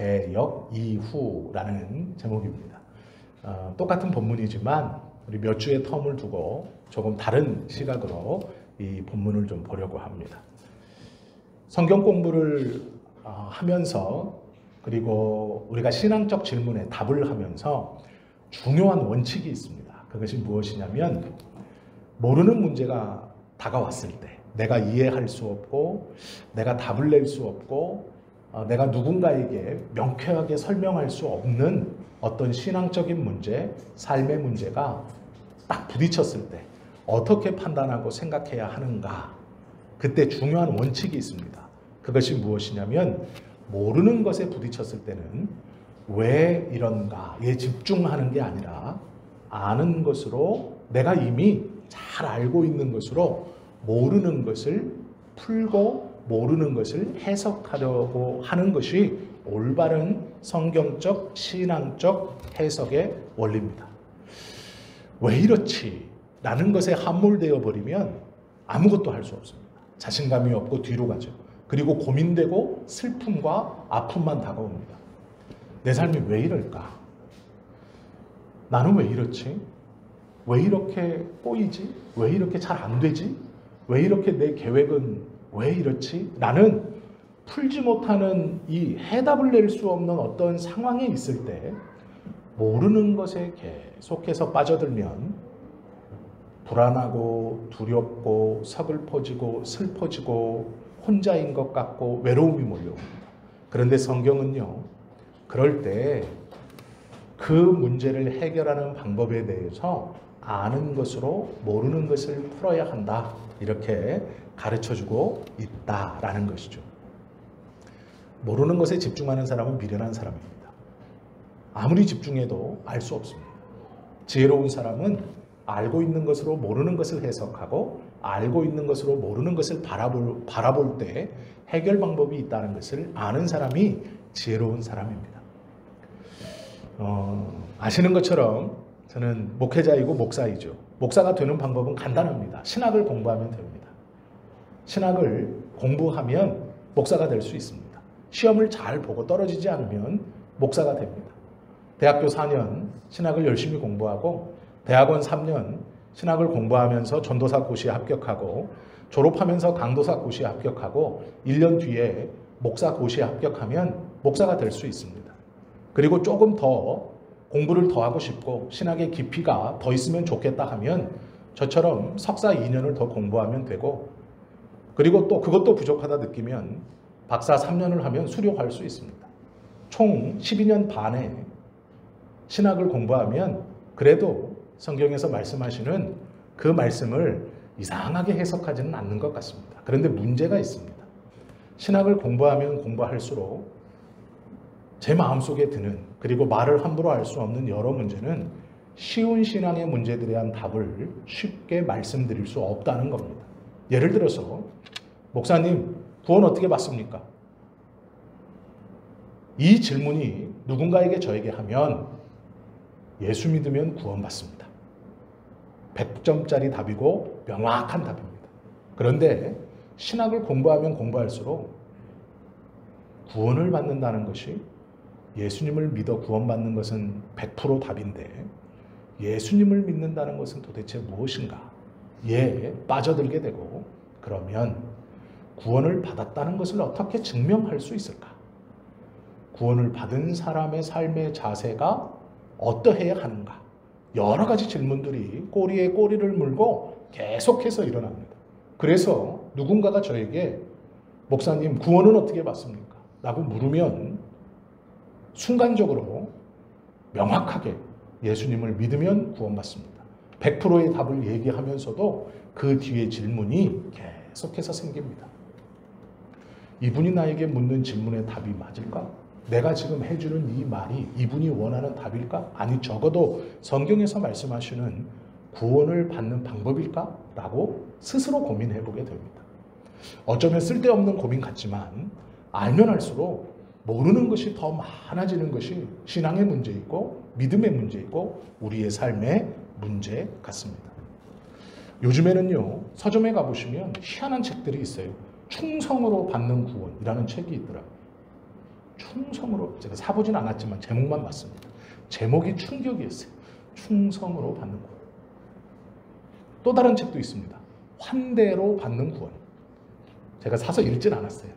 개역 이후라는 제목입니다. 똑같은 본문이지만 우리 몇 주의 텀을 두고 조금 다른 시각으로 이 본문을 좀 보려고 합니다. 성경 공부를 하면서 그리고 우리가 신앙적 질문에 답을 하면서 중요한 원칙이 있습니다. 그것이 무엇이냐면 모르는 문제가 다가왔을 때 내가 이해할 수 없고 내가 답을 낼 수 없고 내가 누군가에게 명쾌하게 설명할 수 없는 어떤 신앙적인 문제, 삶의 문제가 딱 부딪혔을 때 어떻게 판단하고 생각해야 하는가? 그때 중요한 원칙이 있습니다. 그것이 무엇이냐면 모르는 것에 부딪혔을 때는 왜 이런가에 집중하는 게 아니라 아는 것으로 내가 이미 잘 알고 있는 것으로 모르는 것을 풀고 모르는 것을 해석하려고 하는 것이 올바른 성경적 신앙적 해석의 원리입니다. 왜 이렇지? 라는 것에 함몰되어 버리면 아무것도 할 수 없습니다. 자신감이 없고 뒤로 가죠. 그리고 고민되고 슬픔과 아픔만 다가옵니다. 내 삶이 왜 이럴까? 나는 왜 이렇지? 왜 이렇게 꼬이지? 왜 이렇게 잘 안 되지? 왜 이렇게 내 계획은 왜 이렇지? 나는 풀지 못하는 이 해답을 낼 수 없는 어떤 상황에 있을 때 모르는 것에 계속해서 빠져들면 불안하고 두렵고 서글퍼지고 슬퍼지고 혼자인 것 같고 외로움이 몰려옵니다. 그런데 성경은요, 그럴 때 그 문제를 해결하는 방법에 대해서 아는 것으로 모르는 것을 풀어야 한다. 이렇게 가르쳐주고 있다라는 것이죠. 모르는 것에 집중하는 사람은 미련한 사람입니다. 아무리 집중해도 알 수 없습니다. 지혜로운 사람은 알고 있는 것으로 모르는 것을 해석하고 알고 있는 것으로 모르는 것을 바라볼 때 해결 방법이 있다는 것을 아는 사람이 지혜로운 사람입니다. 아시는 것처럼 저는 목회자이고 목사이죠. 목사가 되는 방법은 간단합니다. 신학을 공부하면 됩니다. 신학을 공부하면 목사가 될 수 있습니다. 시험을 잘 보고 떨어지지 않으면 목사가 됩니다. 대학교 4년 신학을 열심히 공부하고 대학원 3년 신학을 공부하면서 전도사 고시에 합격하고 졸업하면서 강도사 고시에 합격하고 1년 뒤에 목사 고시에 합격하면 목사가 될 수 있습니다. 그리고 조금 더 공부를 더 하고 싶고 신학의 깊이가 더 있으면 좋겠다 하면 저처럼 석사 2년을 더 공부하면 되고 그리고 또 그것도 부족하다 느끼면 박사 3년을 하면 수료할 수 있습니다. 총 12년 반의 신학을 공부하면 그래도 성경에서 말씀하시는 그 말씀을 이상하게 해석하지는 않는 것 같습니다. 그런데 문제가 있습니다. 신학을 공부하면 공부할수록 제 마음속에 드는 그리고 말을 함부로 할 수 없는 여러 문제는 쉬운 신앙의 문제들에 대한 답을 쉽게 말씀드릴 수 없다는 겁니다. 예를 들어서 목사님 구원 어떻게 받습니까? 이 질문이 누군가에게 저에게 하면 예수 믿으면 구원 받습니다. 100점짜리 답이고 명확한 답입니다. 그런데 신학을 공부하면 공부할수록 구원을 받는다는 것이 예수님을 믿어 구원받는 것은 100% 답인데 예수님을 믿는다는 것은 도대체 무엇인가? 에 빠져들게 되고 그러면 구원을 받았다는 것을 어떻게 증명할 수 있을까? 구원을 받은 사람의 삶의 자세가 어떠해야 하는가? 여러 가지 질문들이 꼬리에 꼬리를 물고 계속해서 일어납니다. 그래서 누군가가 저에게 목사님 구원은 어떻게 받습니까? 라고 물으면 순간적으로 명확하게 예수님을 믿으면 구원받습니다. 100%의 답을 얘기하면서도 그 뒤에 질문이 계속해서 생깁니다. 이분이 나에게 묻는 질문의 답이 맞을까? 내가 지금 해주는 이 말이 이분이 원하는 답일까? 아니 적어도 성경에서 말씀하시는 구원을 받는 방법일까? 라고 스스로 고민해보게 됩니다. 어쩌면 쓸데없는 고민 같지만 알면 알수록 모르는 것이 더 많아지는 것이 신앙의 문제이고 믿음의 문제이고 우리의 삶의 문제 같습니다. 요즘에는요 서점에 가보시면 희한한 책들이 있어요. 충성으로 받는 구원이라는 책이 있더라고요. 충성으로, 제가 사보진 않았지만 제목만 봤습니다. 제목이 충격이었어요. 충성으로 받는 구원. 또 다른 책도 있습니다. 환대로 받는 구원. 제가 사서 읽진 않았어요.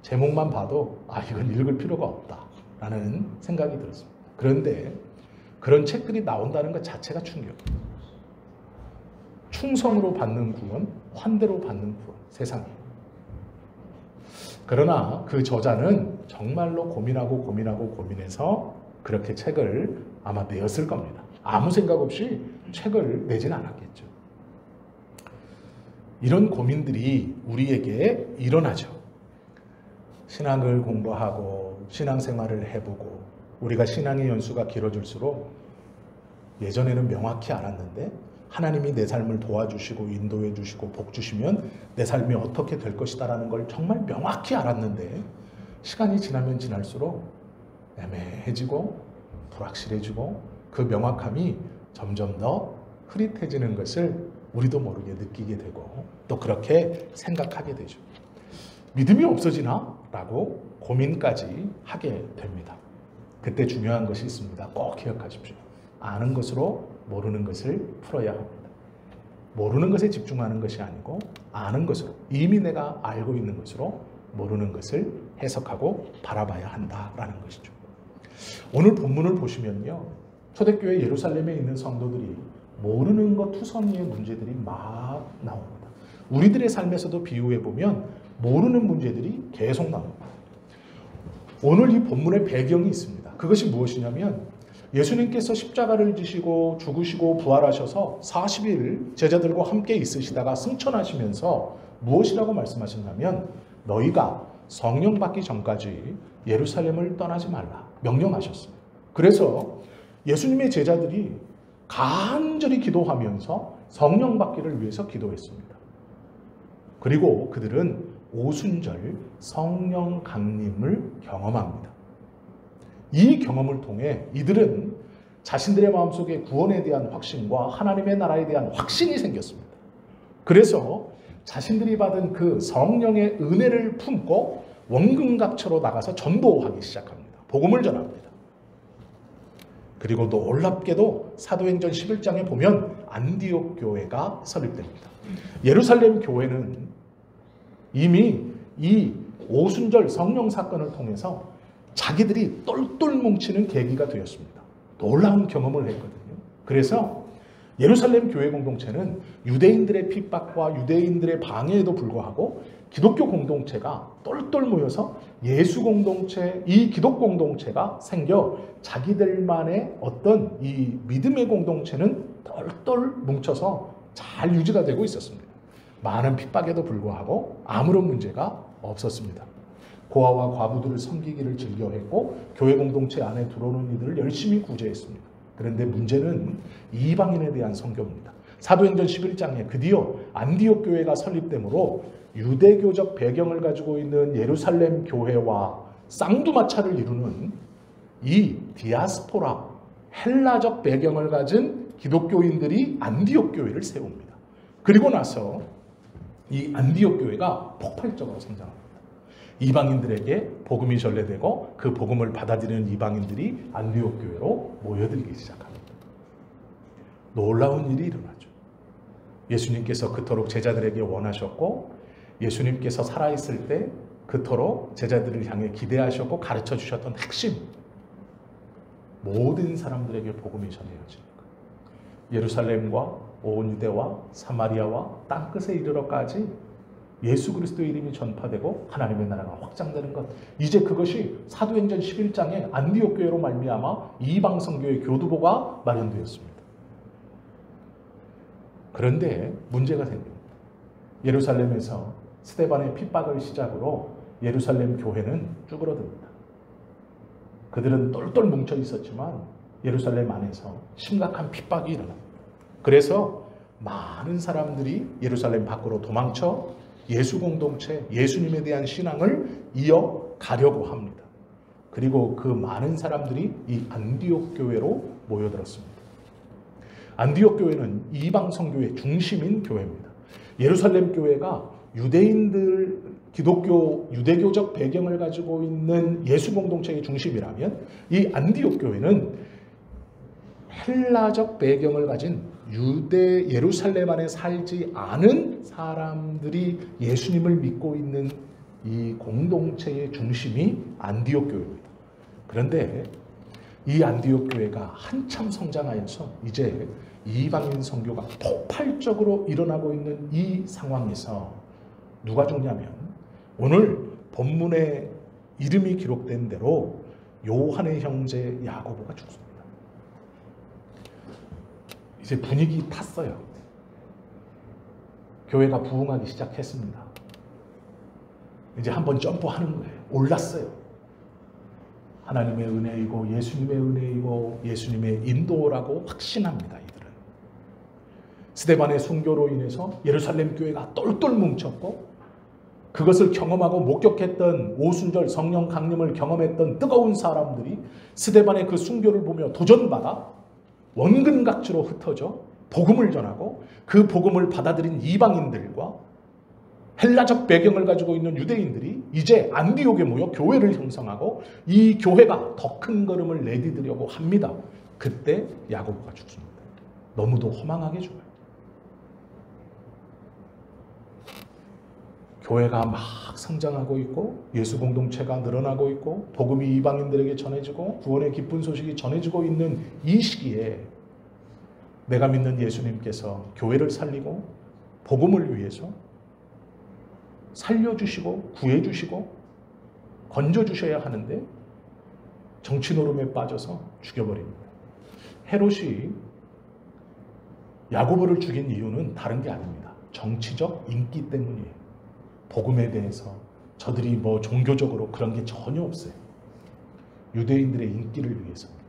제목만 봐도 이건 읽을 필요가 없다라는 생각이 들었습니다. 그런데 그런 책들이 나온다는 것 자체가 충격이에요. 충성으로 받는 구원, 환대로 받는 구원, 세상에. 그러나 그 저자는 정말로 고민해서 그렇게 책을 아마 내었을 겁니다. 아무 생각 없이 책을 내진 않았겠죠. 이런 고민들이 우리에게 일어나죠. 신학을 공부하고 신앙생활을 해보고 우리가 신앙의 연수가 길어질수록 예전에는 명확히 알았는데 하나님이 내 삶을 도와주시고 인도해 주시고 복 주시면 내 삶이 어떻게 될 것이다라는 걸 정말 명확히 알았는데 시간이 지나면 지날수록 애매해지고 불확실해지고 그 명확함이 점점 더 흐릿해지는 것을 우리도 모르게 느끼게 되고 또 그렇게 생각하게 되죠. 믿음이 없어지나? 라고 고민까지 하게 됩니다. 그때 중요한 것이 있습니다. 꼭 기억하십시오. 아는 것으로 모르는 것을 풀어야 합니다. 모르는 것에 집중하는 것이 아니고 아는 것으로, 이미 내가 알고 있는 것으로 모르는 것을 해석하고 바라봐야 한다라는 것이죠. 오늘 본문을 보시면요, 초대교회 예루살렘에 있는 성도들이 모르는 것 투성이의 문제들이 막 나옵니다. 우리들의 삶에서도 비유해보면 모르는 문제들이 계속 나옵니다. 오늘 이 본문의 배경이 있습니다. 그것이 무엇이냐면 예수님께서 십자가를 지시고 죽으시고 부활하셔서 40일 제자들과 함께 있으시다가 승천하시면서 무엇이라고 말씀하셨냐면 너희가 성령 받기 전까지 예루살렘을 떠나지 말라 명령하셨습니다. 그래서 예수님의 제자들이 간절히 기도하면서 성령 받기를 위해서 기도했습니다. 그리고 그들은 오순절 성령 강림을 경험합니다. 이 경험을 통해 이들은 자신들의 마음속에 구원에 대한 확신과 하나님의 나라에 대한 확신이 생겼습니다. 그래서 자신들이 받은 그 성령의 은혜를 품고 원금각처로 나가서 전도하기 시작합니다. 복음을 전합니다. 그리고 놀랍게도 사도행전 11장에 보면 안디옥 교회가 설립됩니다. 예루살렘 교회는 이미 이 오순절 성령 사건을 통해서 자기들이 똘똘 뭉치는 계기가 되었습니다. 놀라운 경험을 했거든요. 그래서 예루살렘 교회 공동체는 유대인들의 핍박과 유대인들의 방해에도 불구하고 기독교 공동체가 똘똘 모여서 예수 공동체, 이 기독 공동체가 생겨 자기들만의 어떤 이 믿음의 공동체는 똘똘 뭉쳐서 잘 유지가 되고 있었습니다. 많은 핍박에도 불구하고 아무런 문제가 없었습니다. 고아와 과부들을 섬기기를 즐겨했고 교회 공동체 안에 들어오는 이들을 열심히 구제했습니다. 그런데 문제는 이방인에 대한 선교입니다. 사도행전 11장에 드디어 안디옥 교회가 설립되므로 유대교적 배경을 가지고 있는 예루살렘 교회와 쌍두마차를 이루는 이 디아스포라, 헬라적 배경을 가진 기독교인들이 안디옥 교회를 세웁니다. 그리고 나서 이 안디옥 교회가 폭발적으로 성장합니다. 이방인들에게 복음이 전래되고 그 복음을 받아들이는 이방인들이 안디옥 교회로 모여들기 시작합니다. 놀라운 일이 일어나죠. 예수님께서 그토록 제자들에게 원하셨고 예수님께서 살아있을 때 그토록 제자들을 향해 기대하셨고 가르쳐 주셨던 핵심, 모든 사람들에게 복음이 전해져지는 것. 예루살렘과 온 유대와 사마리아와 땅끝에 이르러까지 예수 그리스도의 이름이 전파되고 하나님의 나라가 확장되는 것. 이제 그것이 사도행전 11장에 안디옥 교회로 말미암아 이방 선교의 교두보가 마련되었습니다. 그런데 문제가 생깁니다. 예루살렘에서 스데반의 핍박을 시작으로 예루살렘 교회는 쭈그러듭니다. 그들은 똘똘 뭉쳐 있었지만 예루살렘 안에서 심각한 핍박이 일어납니다. 그래서 많은 사람들이 예루살렘 밖으로 도망쳐 예수 공동체, 예수님에 대한 신앙을 이어가려고 합니다. 그리고 그 많은 사람들이 이 안디옥 교회로 모여들었습니다. 안디옥 교회는 이방 선교의 중심인 교회입니다. 예루살렘 교회가 유대인들, 기독교, 유대교적 배경을 가지고 있는 예수 공동체의 중심이라면 이 안디옥 교회는 헬라적 배경을 가진 유대 예루살렘 안에 살지 않은 사람들이 예수님을 믿고 있는 이 공동체의 중심이 안디옥 교회입니다. 그런데 이 안디옥 교회가 한참 성장하여서 이제 이방인 선교가 폭발적으로 일어나고 있는 이 상황에서 누가 죽냐면 오늘 본문에 이름이 기록된 대로 요한의 형제 야고보가 죽습니다. 이제 분위기 탔어요. 교회가 부흥하기 시작했습니다. 이제 한번 점프하는 거예요. 올랐어요. 하나님의 은혜이고 예수님의 은혜이고 예수님의 인도라고 확신합니다. 이들은 스데반의 순교로 인해서 예루살렘 교회가 똘똘 뭉쳤고 그것을 경험하고 목격했던 오순절 성령 강림을 경험했던 뜨거운 사람들이 스데반의 그 순교를 보며 도전받아 원근각지로 흩어져 복음을 전하고 그 복음을 받아들인 이방인들과 헬라적 배경을 가지고 있는 유대인들이 이제 안디옥에 모여 교회를 형성하고 이 교회가 더 큰 걸음을 내디디려고 합니다. 그때 야고보가 죽습니다. 너무도 허망하게 죽어요. 교회가 막 성장하고 있고 예수 공동체가 늘어나고 있고 복음이 이방인들에게 전해지고 구원의 기쁜 소식이 전해지고 있는 이 시기에 내가 믿는 예수님께서 교회를 살리고 복음을 위해서 살려주시고 구해주시고 건져주셔야 하는데 정치 노름에 빠져서 죽여버립니다. 헤롯이 야고보를 죽인 이유는 다른 게 아닙니다. 정치적 인기 때문이에요. 복음에 대해서 저들이 뭐 종교적으로 그런 게 전혀 없어요. 유대인들의 인기를 위해서입니다.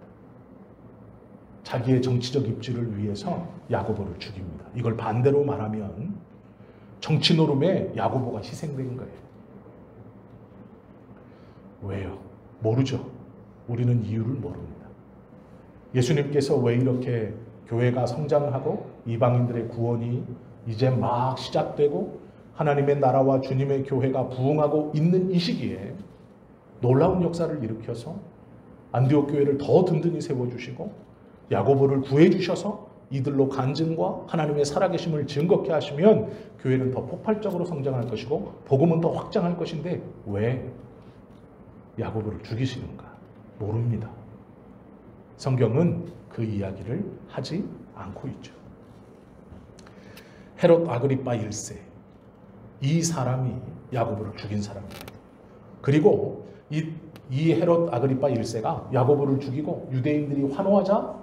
자기의 정치적 입지를 위해서 야고보를 죽입니다. 이걸 반대로 말하면 정치 노름에 야고보가 희생된 거예요. 왜요? 모르죠. 우리는 이유를 모릅니다. 예수님께서 왜 이렇게 교회가 성장하고 이방인들의 구원이 이제 막 시작되고 하나님의 나라와 주님의 교회가 부흥하고 있는 이 시기에 놀라운 역사를 일으켜서 안디옥 교회를 더 든든히 세워주시고 야고보를 구해주셔서 이들로 간증과 하나님의 살아계심을 증거케 하시면 교회는 더 폭발적으로 성장할 것이고 복음은 더 확장할 것인데 왜 야고보를 죽이시는가? 모릅니다. 성경은 그 이야기를 하지 않고 있죠. 헤롯 아그리파 1세, 이 사람이 야고보를 죽인 사람입니다. 그리고 이 헤롯 아그리파 1세가 야고보를 죽이고 유대인들이 환호하자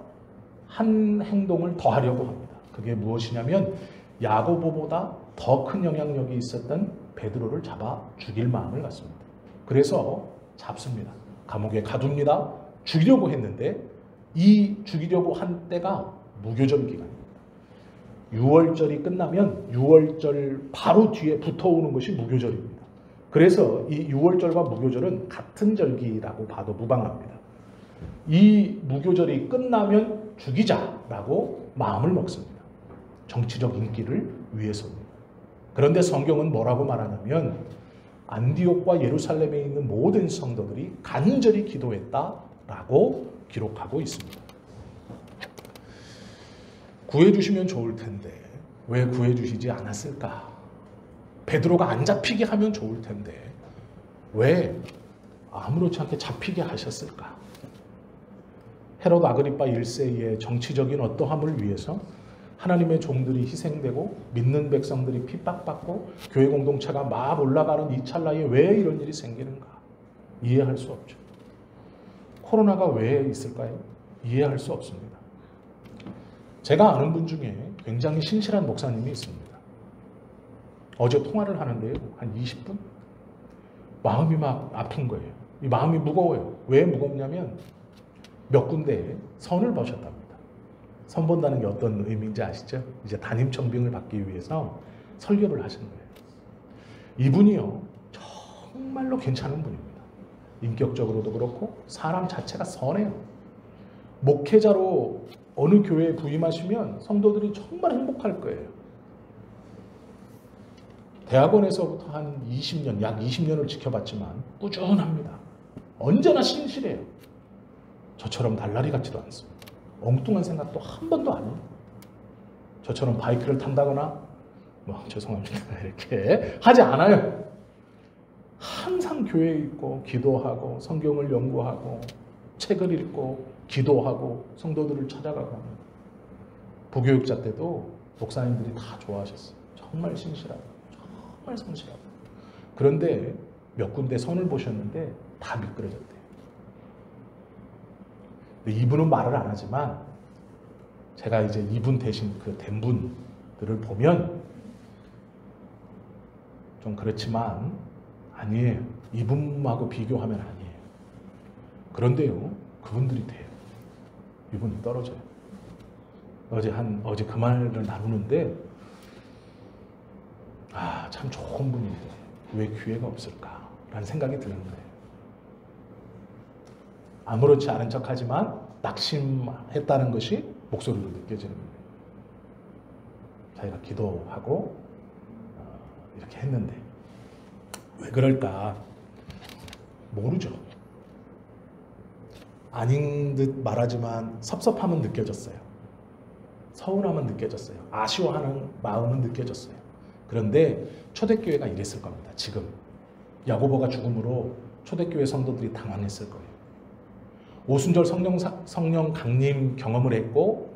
한 행동을 더 하려고 합니다. 그게 무엇이냐면 야고보보다 더 큰 영향력이 있었던 베드로를 잡아 죽일 마음을 갖습니다. 그래서 잡습니다. 감옥에 가둡니다. 죽이려고 했는데 이 죽이려고 한 때가 무교절 기간입니다. 6월절이 끝나면 6월절 바로 뒤에 붙어오는 것이 무교절입니다. 그래서 이 6월절과 무교절은 같은 절기라고 봐도 무방합니다. 이 무교절이 끝나면 죽이자라고 마음을 먹습니다. 정치적 인기를 위해서입니다. 그런데 성경은 뭐라고 말하냐면 안디옥과 예루살렘에 있는 모든 성도들이 간절히 기도했다라고 기록하고 있습니다. 구해주시면 좋을 텐데 왜 구해주시지 않았을까? 베드로가 안 잡히게 하면 좋을 텐데 왜 아무렇지 않게 잡히게 하셨을까? 헤롯 아그리파 1세의 정치적인 어떠함을 위해서 하나님의 종들이 희생되고 믿는 백성들이 핍박받고 교회 공동체가 막 올라가는 이 찰나에 왜 이런 일이 생기는가? 이해할 수 없죠. 코로나가 왜 있을까요? 이해할 수 없습니다. 제가 아는 분 중에 굉장히 신실한 목사님이 있습니다. 어제 통화를 하는데요. 한 20분? 마음이 막 아픈 거예요. 이 마음이 무거워요. 왜 무겁냐면 몇 군데에 선을 버셨답니다. 선 본다는 게 어떤 의미인지 아시죠? 이제 담임 청빙을 받기 위해서 설교를 하신 거예요. 이분이요. 정말로 괜찮은 분입니다. 인격적으로도 그렇고 사람 자체가 선해요. 목회자로 어느 교회에 부임하시면 성도들이 정말 행복할 거예요. 대학원에서부터 한 20년, 약 20년을 지켜봤지만 꾸준합니다. 언제나 신실해요. 저처럼 달라리 같지도 않습니다. 엉뚱한 생각도 한 번도 안 해요. 저처럼 바이크를 탄다거나 죄송합니다 이렇게 하지 않아요. 항상 교회에 있고 기도하고 성경을 연구하고 책을 읽고 기도하고 성도들을 찾아가고 합니다. 부교육자 때도 목사님들이 다 좋아하셨어요. 정말 신실하고 정말 성실하고. 그런데 몇 군데 선을 보셨는데 다 미끄러졌대요. 이분은 말을 안 하지만 제가 이제 이분 대신 그 된 분들을 보면 좀 그렇지만 아니에요. 이분하고 비교하면 아니에요. 그런데요, 그분들이 돼요. 이분이 떨어져요. 어제 그 말을 나누는데 참 좋은 분인데 왜 기회가 없을까라는 생각이 드는 거예요. 아무렇지 않은 척하지만 낙심했다는 것이 목소리로 느껴지는 거예요. 자기가 기도하고 이렇게 했는데 왜 그럴까? 모르죠. 아닌 듯 말하지만 섭섭함은 느껴졌어요. 서운함은 느껴졌어요. 아쉬워하는 마음은 느껴졌어요. 그런데 초대교회가 이랬을 겁니다. 지금 야고보가 죽음으로 초대교회 성도들이 당황했을 거예요. 오순절 성령 강림 경험을 했고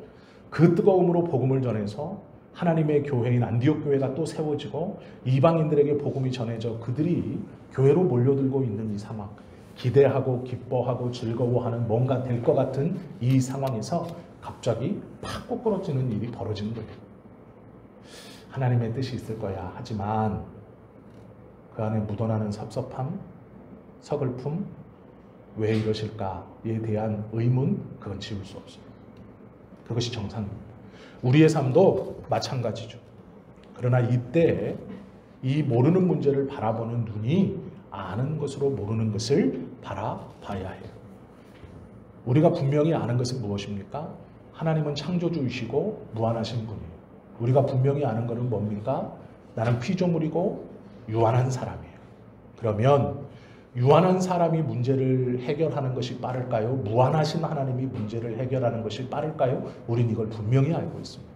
그 뜨거움으로 복음을 전해서 하나님의 교회인 안디옥 교회가 또 세워지고 이방인들에게 복음이 전해져 그들이 교회로 몰려들고 있는 이 상황, 기대하고 기뻐하고 즐거워하는 뭔가 될 것 같은 이 상황에서 갑자기 팍 꼬꾸러지는 일이 벌어지는 거예요. 하나님의 뜻이 있을 거야 하지만 그 안에 묻어나는 섭섭함, 서글픔, 왜 이러실까에 대한 의문, 그건 지울 수 없어요. 그것이 정상입니다. 우리의 삶도 마찬가지죠. 그러나 이때 이 모르는 문제를 바라보는 눈이 아는 것으로 모르는 것을 바라봐야 해요. 우리가 분명히 아는 것은 무엇입니까? 하나님은 창조주이시고 무한하신 분이에요. 우리가 분명히 아는 것은 뭡니까? 나는 피조물이고 유한한 사람이에요. 그러면 유한한 사람이 문제를 해결하는 것이 빠를까요? 무한하신 하나님이 문제를 해결하는 것이 빠를까요? 우린 이걸 분명히 알고 있습니다.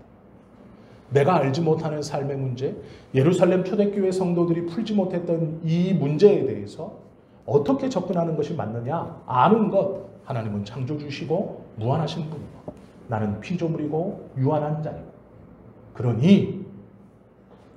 내가 알지 못하는 삶의 문제, 예루살렘 초대교회 성도들이 풀지 못했던 이 문제에 대해서 어떻게 접근하는 것이 맞느냐? 아는 것, 하나님은 창조주시고 무한하신 분이고 나는 피조물이고 유한한 자이고 그러니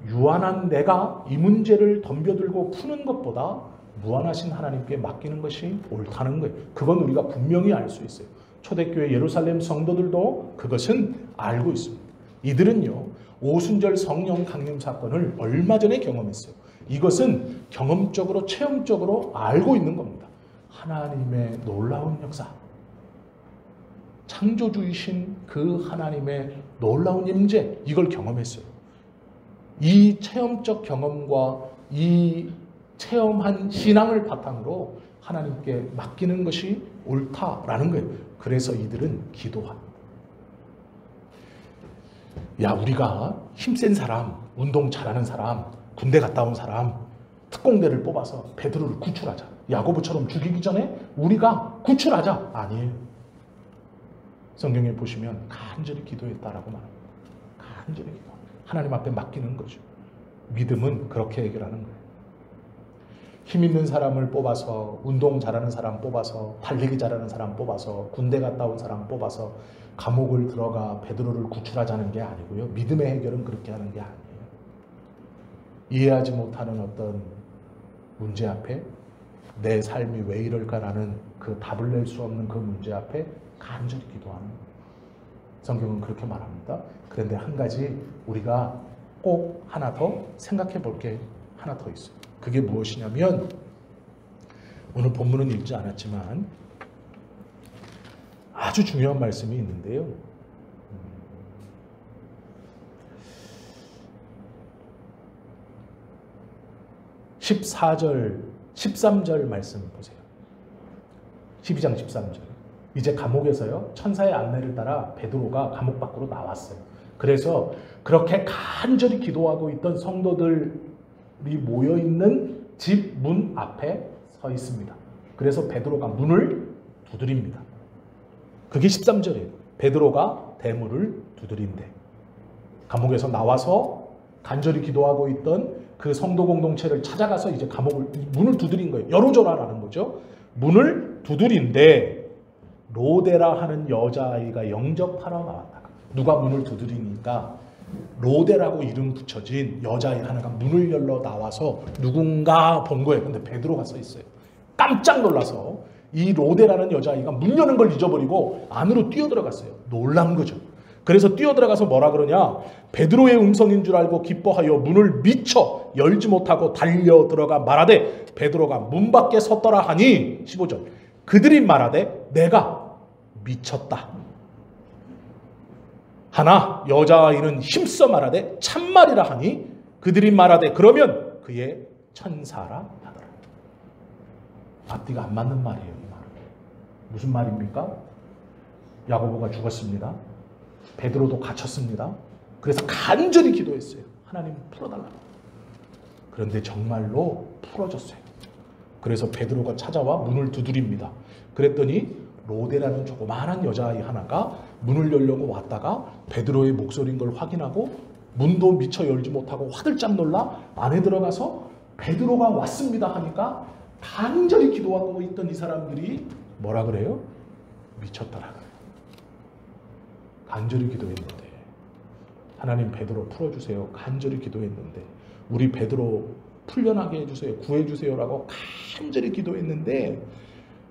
유한한 내가 이 문제를 덤벼들고 푸는 것보다 무한하신 하나님께 맡기는 것이 옳다는 거예요. 그건 우리가 분명히 알 수 있어요. 초대교회 예루살렘 성도들도 그것은 알고 있습니다. 이들은요, 오순절 성령 강림 사건을 얼마 전에 경험했어요. 이것은 경험적으로 체험적으로 알고 있는 겁니다. 하나님의 놀라운 역사, 창조주이신 그 하나님의 놀라운 임재, 이걸 경험했어요. 이 체험적 경험과 이 체험한 신앙을 바탕으로 하나님께 맡기는 것이 옳다라는 거예요. 그래서 이들은 기도합니다. 야, 우리가 힘센 사람, 운동 잘하는 사람, 군대 갔다 온 사람, 특공대를 뽑아서 베드로를 구출하자. 야고보처럼 죽이기 전에 우리가 구출하자. 아니에요. 성경에 보시면 간절히 기도했다라고 말합니다. 간절히 기도. 하나님 앞에 맡기는 거죠. 믿음은 그렇게 해결하는 거예요. 힘 있는 사람을 뽑아서, 운동 잘하는 사람 뽑아서, 달리기 잘하는 사람 뽑아서, 군대 갔다 온 사람 뽑아서 감옥을 들어가 베드로를 구출하자는 게 아니고요. 믿음의 해결은 그렇게 하는 게 아니에요. 이해하지 못하는 어떤 문제 앞에 내 삶이 왜 이럴까라는 그 답을 낼 수 없는 그 문제 앞에 간절히 기도하는 거예요. 성경은 그렇게 말합니다. 그런데 한 가지 우리가 꼭 하나 더 생각해 볼 게 하나 더 있어요. 그게 무엇이냐면 오늘 본문은 읽지 않았지만 아주 중요한 말씀이 있는데요. 14절, 13절 말씀 보세요. 12장 13절. 이제 감옥에서요, 천사의 안내를 따라 베드로가 감옥 밖으로 나왔어요. 그래서 그렇게 간절히 기도하고 있던 성도들을 모여있는 집 문 앞에 서 있습니다. 그래서 베드로가 문을 두드립니다. 그게 13절이에요. 베드로가 대문을 두드린대. 감옥에서 나와서 간절히 기도하고 있던 그 성도 공동체를 찾아가서 이제 문을 두드린 거예요. 열어줘라라는 거죠. 문을 두드린데 로데라 하는 여자아이가 영접하러 나왔다가 누가 문을 두드리니까 로데라고 이름 붙여진 여자아이 하나가 문을 열러 나와서 누군가 본 거예요. 근데 베드로가 서 있어요. 깜짝 놀라서 이 로데라는 여자아이가 문 여는 걸 잊어버리고 안으로 뛰어들어갔어요. 놀란 거죠. 그래서 뛰어들어가서 뭐라 그러냐, 베드로의 음성인 줄 알고 기뻐하여 문을 미쳐 열지 못하고 달려 들어가 말하되 베드로가 문 밖에 섰더라 하니 15절 그들이 말하되 내가 미쳤다 하나 여자아이는 힘써 말하되 참말이라 하니 그들이 말하되 그러면 그의 천사라 하더라. 앞뒤가 안 맞는 말이에요. 이 말은 무슨 말입니까? 야고보가 죽었습니다. 베드로도 갇혔습니다. 그래서 간절히 기도했어요. 하나님 풀어달라고. 그런데 정말로 풀어졌어요. 그래서 베드로가 찾아와 문을 두드립니다. 그랬더니 로데라는 조그마한 여자아이 하나가 문을 열려고 왔다가 베드로의 목소리인 걸 확인하고 문도 미처 열지 못하고 화들짝 놀라 안에 들어가서 베드로가 왔습니다 하니까 간절히 기도하고 있던 이 사람들이 뭐라 그래요? 미쳤다라 그래요. 간절히 기도했는데 하나님 베드로 풀어주세요. 간절히 기도했는데 우리 베드로 풀려나게 해주세요. 구해주세요라고 간절히 기도했는데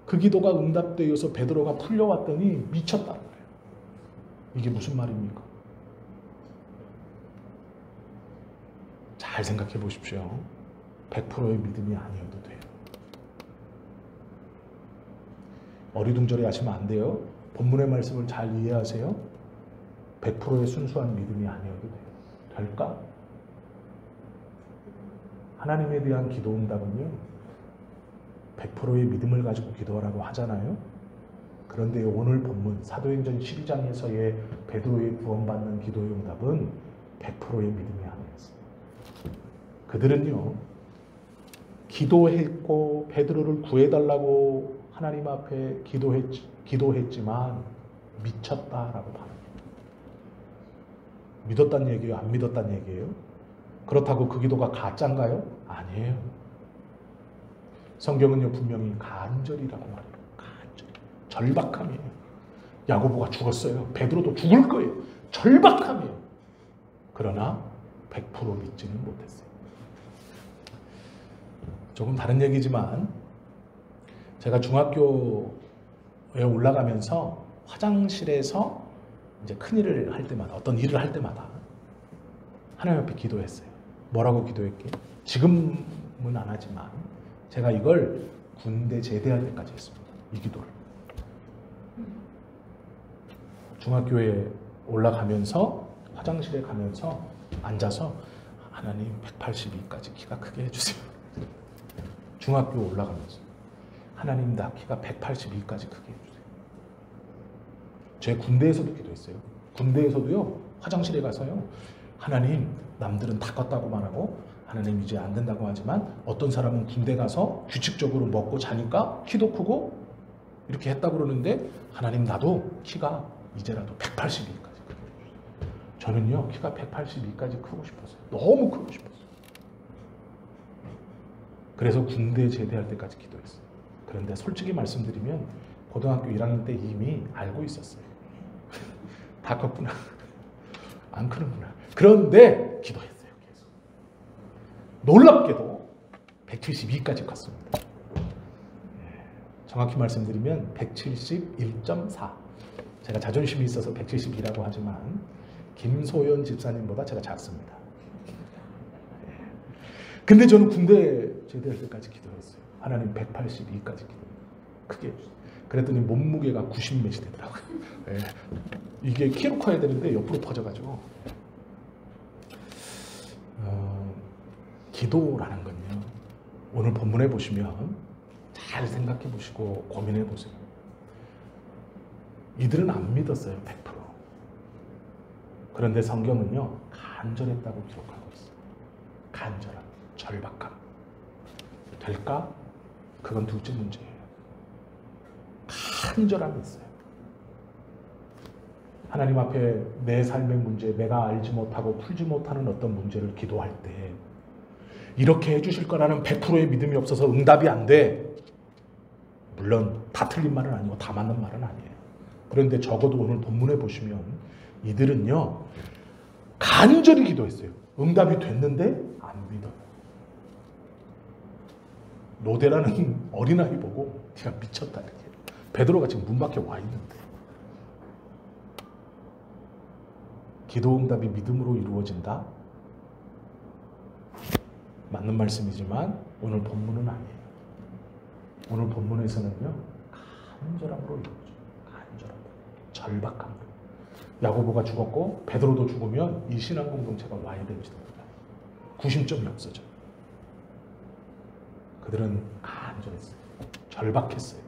그 기도가 응답되어서 베드로가 풀려왔더니 미쳤다는 거예요. 이게 무슨 말입니까? 잘 생각해 보십시오. 100%의 믿음이 아니어도 돼요. 어리둥절해 하시면 안 돼요. 본문의 말씀을 잘 이해하세요. 100%의 순수한 믿음이 아니어도 돼요. 될까? 하나님에 대한 기도 응답은요, 100%의 믿음을 가지고 기도하라고 하잖아요. 그런데 오늘 본문 사도행전 12장에서의 베드로의 구원받는 기도의 응답은 100%의 믿음이 아니었어요. 그들은요, 기도했고 베드로를 구해달라고 하나님 앞에 기도했지만 미쳤다라고 말합니다. 믿었다는 얘기예요? 안 믿었다는 얘기예요? 그렇다고 그 기도가 가짜인가요? 아니에요. 성경은요 분명히 간절이라고 말해요. 간절히. 절박함이에요. 야고보가 죽었어요. 베드로도 죽을 거예요. 절박함이에요. 그러나 100% 믿지는 못했어요. 조금 다른 얘기지만 제가 중학교에 올라가면서 화장실에서 이제 큰일을 할 때마다 어떤 일을 할 때마다 하나님 앞에 기도했어요. 뭐라고 기도했게? 지금은 안 하지만 제가 이걸 군대 제대할 때까지 했습니다. 이 기도를. 중학교에 올라가면서 화장실에 가면서 앉아서 하나님 182까지 키가 크게 해주세요. 중학교 올라가면서 하나님 나 키가 182까지 크게 해주세요. 제 군대에서도 기도했어요. 군대에서도요 화장실에 가서요 하나님 남들은 다 컸다고 말하고 하나님 이제 안 된다고 하지만 어떤 사람은 군대 가서 규칙적으로 먹고 자니까 키도 크고 이렇게 했다고 그러는데 하나님 나도 키가 이제라도 182까지 크게 해주세요. 저는요 키가 182까지 크고 싶었어요. 너무 크고 싶었어요. 그래서 군대 제대할 때까지 기도했어요. 그런데 솔직히 말씀드리면 고등학교 1학년 때 이미 알고 있었어요. 다 컸구나. 안 크는구나. 그런데 기도했어요. 계속. 놀랍게도 172까지 컸습니다. 정확히 말씀드리면 171.4. 제가 자존심이 있어서 172라고 하지만 김소연 집사님보다 제가 작습니다. 근데 저는 군대 제대할 때까지 기도했어요. 하나님 182까지 기도했어요. 크게 해주세요. 그랬더니 몸무게가 90몇이 되더라고요. 네. 이게 키로 커야 되는데 옆으로 퍼져가지고 기도라는 건요. 오늘 본문에 보시면 잘 생각해 보시고 고민해 보세요. 이들은 안 믿었어요. 100%. 그런데 성경은요. 간절했다고 기록하고 있어요. 간절함. 절박함. 될까? 그건 둘째 문제예요. 간절함이 있어요. 하나님 앞에 내 삶의 문제, 내가 알지 못하고 풀지 못하는 어떤 문제를 기도할 때 이렇게 해주실 거라는 100%의 믿음이 없어서 응답이 안 돼. 물론 다 틀린 말은 아니고 다 맞는 말은 아니에요. 그런데 적어도 오늘 본문에 보시면 이들은요 간절히 기도했어요. 응답이 됐는데 안 믿어요. 로데라는 어린아이 보고 네가 미쳤다 이렇게. 베드로가 지금 문 밖에 와 있는데. 기도 응답이 믿음으로 이루어진다? 맞는 말씀이지만 오늘 본문은 아니에요. 오늘 본문에서는요 간절함으로 이루어져요. 간절함으로. 절박함으로. 야고보가 죽었고 베드로도 죽으면 이 신앙 공동체가 와야 될지도 몰라요. 구심점이 없어져요. 그들은 간절했어요. 절박했어요.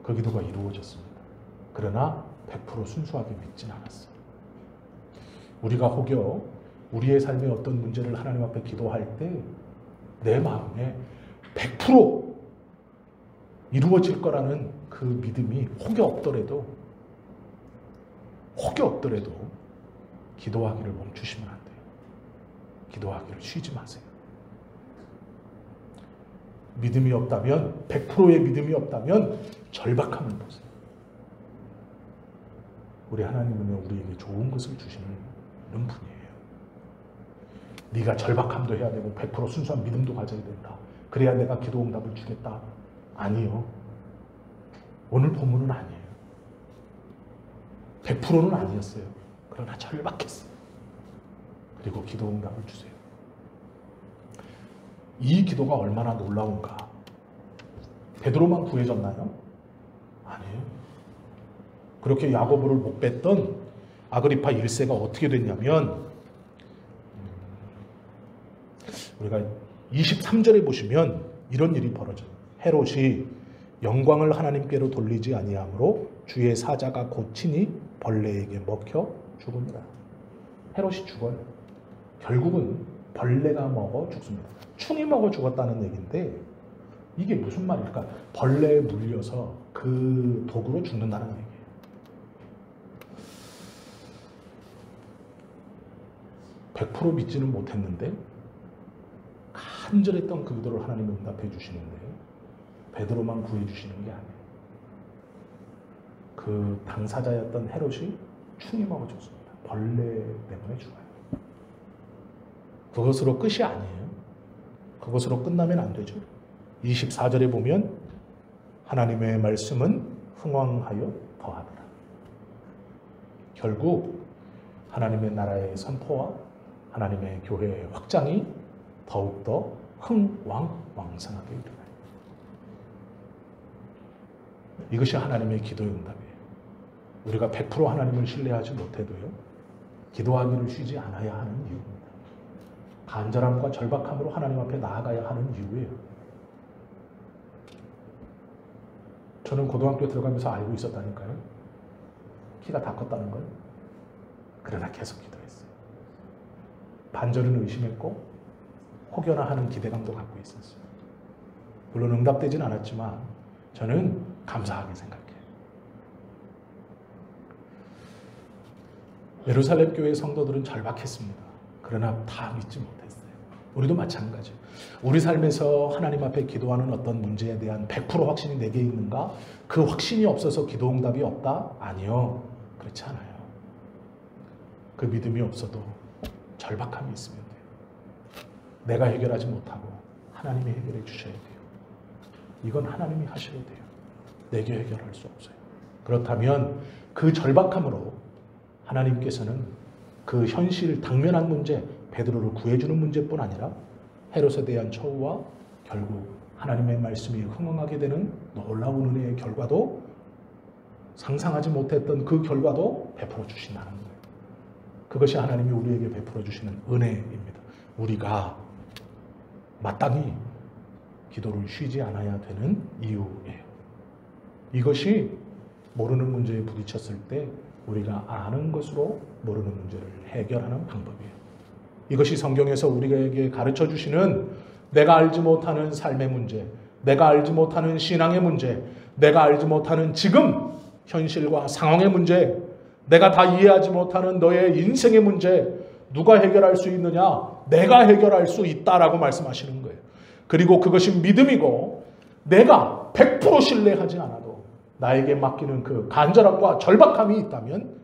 그 기도가 이루어졌습니다. 그러나 100% 순수하게 믿진 않았어요. 우리가 혹여 우리의 삶의 어떤 문제를 하나님 앞에 기도할 때 내 마음에 100% 이루어질 거라는 그 믿음이 혹여 없더라도 기도하기를 멈추시면 안 돼요. 기도하기를 쉬지 마세요. 믿음이 없다면 100%의 믿음이 없다면 절박함을 보세요. 우리 하나님은 우리에게 좋은 것을 주시는 분이에요. 네가 절박함도 해야 되고 100% 순수한 믿음도 가져야 된다. 그래야 내가 기도 응답을 주겠다. 아니요. 오늘 본문은 아니에요. 100%는 아니었어요. 그러나 절박했어요. 그리고 기도 응답을 주세요. 이 기도가 얼마나 놀라운가. 베드로만 구해졌나요? 아니에요. 그렇게 야고보를 못 뺐던 아그리파 1세가 어떻게 됐냐면 우리가 23절에 보시면 이런 일이 벌어져요. 헤롯이 영광을 하나님께로 돌리지 아니하므로 주의 사자가 곧 친히 벌레에게 먹혀 죽으니라. 헤롯이 죽어요. 결국은 벌레가 먹어 죽습니다. 충이 먹어 죽었다는 얘기인데 이게 무슨 말일까? 벌레에 물려서 그 독으로 죽는다는 얘기예요. (100% 믿지는 못했는데) 간절했던 그 기도를 하나님이 응답해 주시는데 베드로만 구해 주시는 게 아니에요. 그 당사자였던 헤롯이 충이 먹어 죽습니다. 벌레 때문에 죽어요. 그것으로 끝이 아니에요. 그것으로 끝나면 안 되죠. 24절에 보면 하나님의 말씀은 흥왕하여 더하더라. 결국 하나님의 나라의 선포와 하나님의 교회의 확장이 더욱더 흥왕왕성하게 일어나요. 이것이 하나님의 기도의 응답이에요. 우리가 100% 하나님을 신뢰하지 못해도요, 기도하기를 쉬지 않아야 하는 이유입니다. 간절함과 절박함으로 하나님 앞에 나아가야 하는 이유예요. 저는 고등학교 들어가면서 알고 있었다니까요. 키가 다 컸다는 걸. 그러나 계속 기도했어요. 반절은 의심했고 혹여나 하는 기대감도 갖고 있었어요. 물론 응답되진 않았지만 저는 감사하게 생각해요. 예루살렘 교회 성도들은 절박했습니다. 그러나 다 믿지 못했어요. 우리도 마찬가지예요. 우리 삶에서 하나님 앞에 기도하는 어떤 문제에 대한 100% 확신이 내게 있는가? 그 확신이 없어서 기도 응답이 없다? 아니요. 그렇지 않아요. 그 믿음이 없어도 절박함이 있으면 돼요. 내가 해결하지 못하고 하나님이 해결해 주셔야 돼요. 이건 하나님이 하셔야 돼요. 내게 해결할 수 없어요. 그렇다면 그 절박함으로 하나님께서는 그 현실 당면한 문제, 베드로를 구해주는 문제뿐 아니라 헤롯에 대한 처우와 결국 하나님의 말씀이 흥황하게 되는 놀라운 은혜의 결과도, 상상하지 못했던 그 결과도 베풀어 주신다는 거예요. 그것이 하나님이 우리에게 베풀어 주시는 은혜입니다. 우리가 마땅히 기도를 쉬지 않아야 되는 이유예요. 이것이 모르는 문제에 부딪혔을 때 우리가 아는 것으로 모르는 문제를 해결하는 방법이에요. 이것이 성경에서 우리에게 가르쳐 주시는 내가 알지 못하는 삶의 문제, 내가 알지 못하는 신앙의 문제, 내가 알지 못하는 지금 현실과 상황의 문제, 내가 다 이해하지 못하는 너의 인생의 문제, 누가 해결할 수 있느냐? 내가 해결할 수 있다라고 말씀하시는 거예요. 그리고 그것이 믿음이고 내가 100% 신뢰하지 않아도 나에게 맡기는 그 간절함과 절박함이 있다면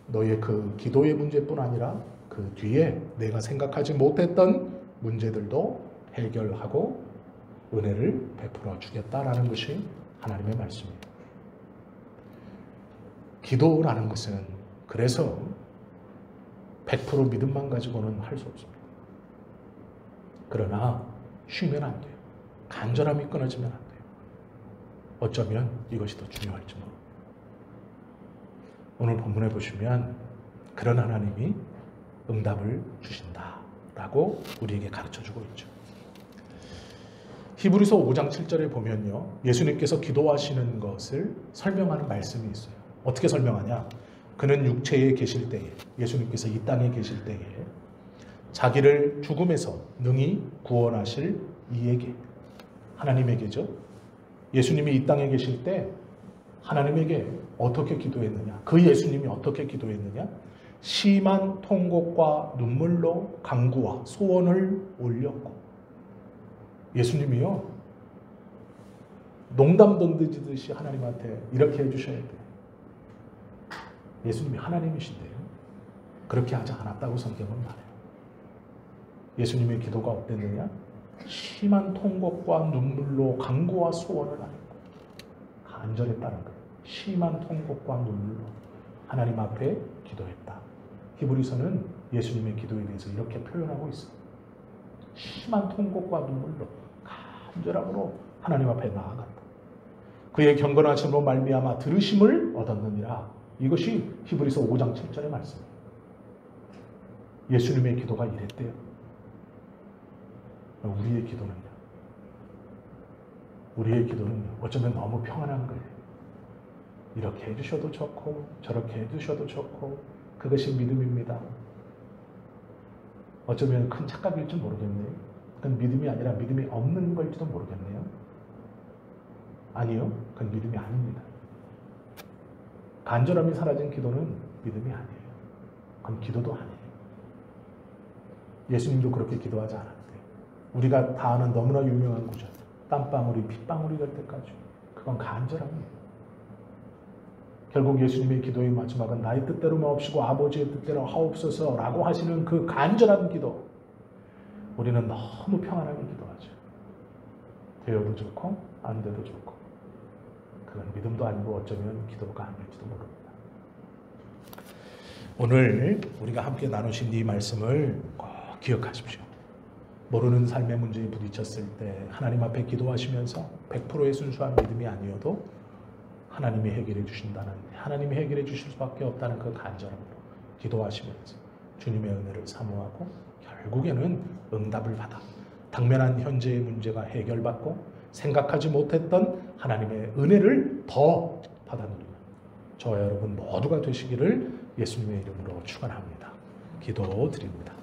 너의 그 기도의 문제뿐 아니라 그 뒤에 내가 생각하지 못했던 문제들도 해결하고 은혜를 베풀어 주겠다라는 것이 하나님의 말씀입니다. 기도라는 것은 그래서 100% 믿음만 가지고는 할 수 없습니다. 그러나 쉬면 안 돼요. 간절함이 끊어지면 안 돼요. 어쩌면 이것이 더 중요할지 모릅니다. 오늘 본문에 보시면 그런 하나님이 응답을 주신다라고 우리에게 가르쳐주고 있죠. 히브리서 5장 7절에 보면요, 예수님께서 기도하시는 것을 설명하는 말씀이 있어요. 어떻게 설명하냐? 그는 육체에 계실 때에, 예수님께서 이 땅에 계실 때에 자기를 죽음에서 능히 구원하실 이에게, 하나님에게죠. 예수님이 이 땅에 계실 때 하나님에게 어떻게 기도했느냐? 그 예수님이 어떻게 기도했느냐? 심한 통곡과 눈물로 간구와 소원을 올렸고, 예수님이요, 농담 던지듯이 하나님한테 이렇게 해주셔야 돼요. 예수님이 하나님이신데요, 그렇게 하지 않았다고 성경은 말해요. 예수님의 기도가 어땠느냐? 심한 통곡과 눈물로 간구와 소원을 하였고, 간절했다는 거예요. 심한 통곡과 눈물로 하나님 앞에 기도했다. 히브리서는 예수님의 기도에 대해서 이렇게 표현하고 있습니다. 심한 통곡과 눈물로 간절함으로 하나님 앞에 나아갔다. 그의 경건하심으로 말미암아 들으심을 얻었느니라. 이것이 히브리서 5장 7절의 말씀입니다. 예수님의 기도가 이랬대요. 우리의 기도는요, 우리의 기도는 어쩌면 너무 평안한 거예요. 이렇게 해주셔도 좋고 저렇게 해주셔도 좋고 그것이 믿음입니다. 어쩌면 큰 착각일지 모르겠네요. 그건 믿음이 아니라 믿음이 없는 걸지도 모르겠네요. 아니요, 그건 믿음이 아닙니다. 간절함이 사라진 기도는 믿음이 아니에요. 그건 기도도 아니에요. 예수님도 그렇게 기도하지 않았대요. 우리가 다 아는 너무나 유명한 구절, 땀방울이 핏방울이 될 때까지, 그건 간절함이에요. 결국 예수님의 기도의 마지막은 나의 뜻대로 마옵시고 아버지의 뜻대로 하옵소서 라고 하시는 그 간절한 기도, 우리는 너무 평안하게 기도하죠. 되어도 좋고 안 돼도 좋고, 그건 믿음도 아니고 어쩌면 기도가 아닐지도 모릅니다. 오늘 우리가 함께 나누신 이 말씀을 꼭 기억하십시오. 모르는 삶의 문제에 부딪혔을 때 하나님 앞에 기도하시면서 100%의 순수한 믿음이 아니어도 하나님이 해결해 주신다는, 하나님이 해결해 주실 수밖에 없다는 그 간절함으로 기도하시면서 주님의 은혜를 사모하고 결국에는 응답을 받아 당면한 현재의 문제가 해결받고 생각하지 못했던 하나님의 은혜를 더 받아 누리는 저와 여러분 모두가 되시기를 예수님의 이름으로 축원합니다. 기도드립니다.